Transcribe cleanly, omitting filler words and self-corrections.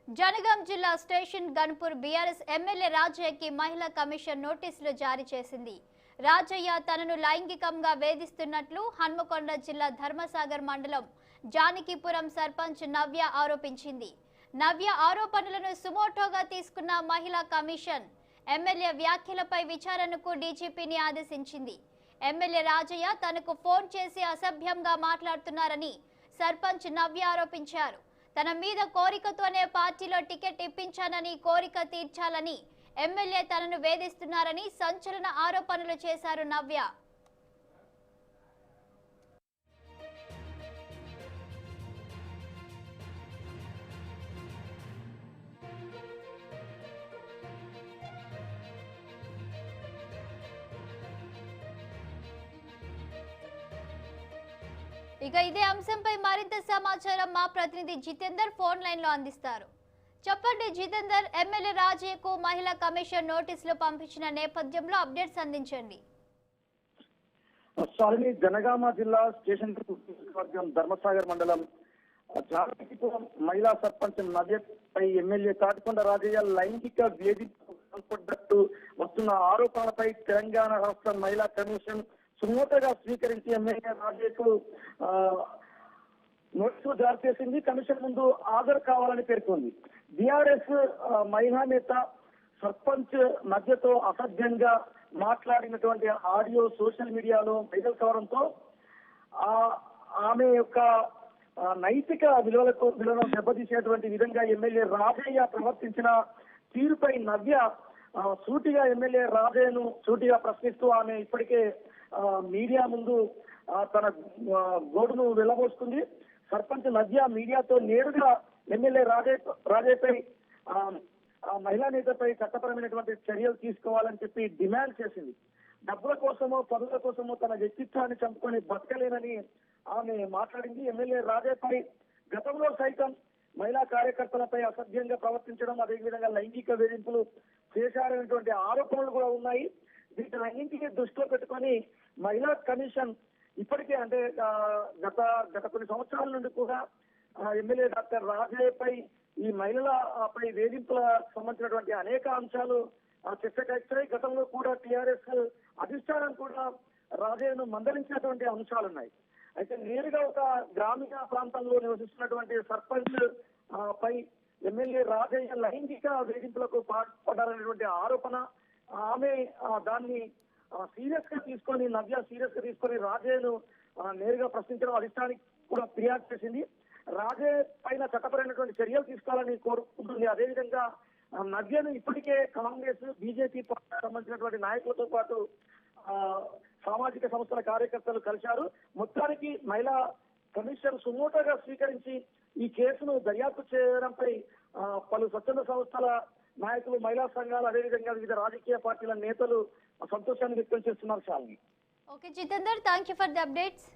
జనగాం జిల్లా station Ghanpur BRS MLA రాజయ్యకి మహిళా commission నోటీసులు జారీ చేసింది. రాజయ్య తనను లైంగికంగా వేధిస్తున్నట్లు హన్మకొండ జిల్లా ధర్మసాగర్ మండలం జానకిపురం సర్పంచ్ నవ్య ఆరోపించింది. నవ్య ఆరోపణలను సుమోటోగా తీసుకున్న మహిళా కమిషన్ ఎమ్మెల్యే వ్యాఖ్యలపై విచారణకు డీజీపీని ఆదేశించింది. ఎమ్మెల్యే రాజయ్య తనకు ఫోన్ చేసి అసభ్యంగా మాట్లాడుతున్నారని సర్పంచ్ నవ్య ఆరోపించారు. తన మీద కోరికతోనే పార్టీలో టికెట్ ఇప్పించానని, కోరిక తీర్చాలని ఎమ్మెల్యే తనను వేధిస్తున్నారని సంచలన ఆరోపణలు చేశారు నవ్య. ఇక ఇదే అంశంపై మరింత సమాచారం మా ప్రతినిధి జితేందర్ ఫోన్ లైన్ లో అందిస్తారు. చెప్పండి జితేందర్, ఎమ్మెల్యే రాజయ్యకు మహిళా కమిషన్ నోటీసులు పంపించిన నేపథ్యంలో అప్డేట్స్ అందించండి. జనగామ జిల్లా స్టేషన్ ధర్మసాగర్ మండలం జానకిపురం మహిళా సర్పంచ్ నవ్యపై ఎమ్మెల్యే తాటికొండ రాజయ్య లైంగిక వేధింపునట్టు వస్తున్న ఆరోపణలపై తెలంగాణ రాష్ట్ర మహిళా కమిషన్ సుమోటోగా స్వీకరించి ఎమ్మెల్యే రాజయ్యకు నోటీసులు జారీ చేసింది. కమిషన్ ముందు హాజరు కావాలని పేర్కొంది. బీఆర్ఎస్ మహిళా నేత సర్పంచ్ మధ్యతో అసభ్యంగా మాట్లాడినటువంటి ఆడియో సోషల్ మీడియాలో వైరల్ కావడంతో ఆమె యొక్క నైతిక విలువలను దెబ్బతీసేటువంటి విధంగా ఎమ్మెల్యే రాజయ్య ప్రవర్తించిన తీరుపై నవ్య సూటిగా ఎమ్మెల్యే రాజయ్యను సూటిగా ప్రశ్నిస్తూ ఆమె ఇప్పటికే మీడియా ముందు తన గోడును వెళ్లబోస్తుంది. సర్పంచ్ నవ్య మీడియాతో నేరుగా ఎమ్మెల్యే రాజయ్యపై మహిళా నేతపై చట్టపరమైనటువంటి చర్యలు తీసుకోవాలని చెప్పి డిమాండ్ చేసింది. డబ్బుల కోసమో పదవుల కోసమో తన వ్యక్తిత్వాన్ని చంపుకొని బతకలేనని ఆమె మాట్లాడింది. ఎమ్మెల్యే రాజయ్యపై గతంలో సైతం మహిళా కార్యకర్తలపై అసభ్యంగా ప్రవర్తించడం, అదేవిధంగా లైంగిక వేధింపులు చేశారనేటువంటి ఆరోపణలు కూడా ఉన్నాయి. వీటినన్నింటినీ దృష్టిలో పెట్టుకొని మహిళా కమిషన్ ఇప్పటికే అంటే గత కొన్ని సంవత్సరాల నుండి కూడా ఎమ్మెల్యే డాక్టర్ రాజయ్యపై ఈ మహిళలపై వేధింపుల సంబంధించినటువంటి అనేక అంశాలు చర్చకొచ్చాయి. గతంలో కూడా టీఆర్ఎస్ అధిష్టానం కూడా రాజయ్యను మందలించినటువంటి అంశాలు ఉన్నాయి. అయితే నేరుగా ఒక గ్రామీణ ప్రాంతంలో నివసిస్తున్నటువంటి సర్పంచ్ పై ఎమ్మెల్యే రాజయ్య లైంగిక వేధింపులకు పాల్పడ్డారనేటువంటి ఆరోపణ, ఆమె దాన్ని సీరియస్ గా తీసుకొని నవ్య సీరియస్ గా తీసుకొని రాజయ్యను నేరుగా ప్రశ్నించడం అధిష్టానికి కూడా ఫిర్యాదు చేసింది. రాజయ్య పైన చట్టపరమైనటువంటి చర్యలు తీసుకోవాలని కోరుకుంటుంది. అదేవిధంగా నవ్యను ఇప్పటికే కాంగ్రెస్, బీజేపీ సంబంధించినటువంటి నాయకులతో పాటు సామాజిక సంస్థల కార్యకర్తలు కలిశారు. మొత్తానికి మహిళా కమిషన్ సుమోటోగా స్వీకరించి ఈ కేసును దర్యాప్తు చేయడంపై పలు స్వచ్ఛంద సంస్థల నాయకులు, మహిళా సంఘాలు, అదేవిధంగా వివిధ రాజకీయ పార్టీల నేతలు సంతోషాన్ని వ్యక్తం చేస్తున్నారు. Shalini. Okay Jitender, thank you for the updates.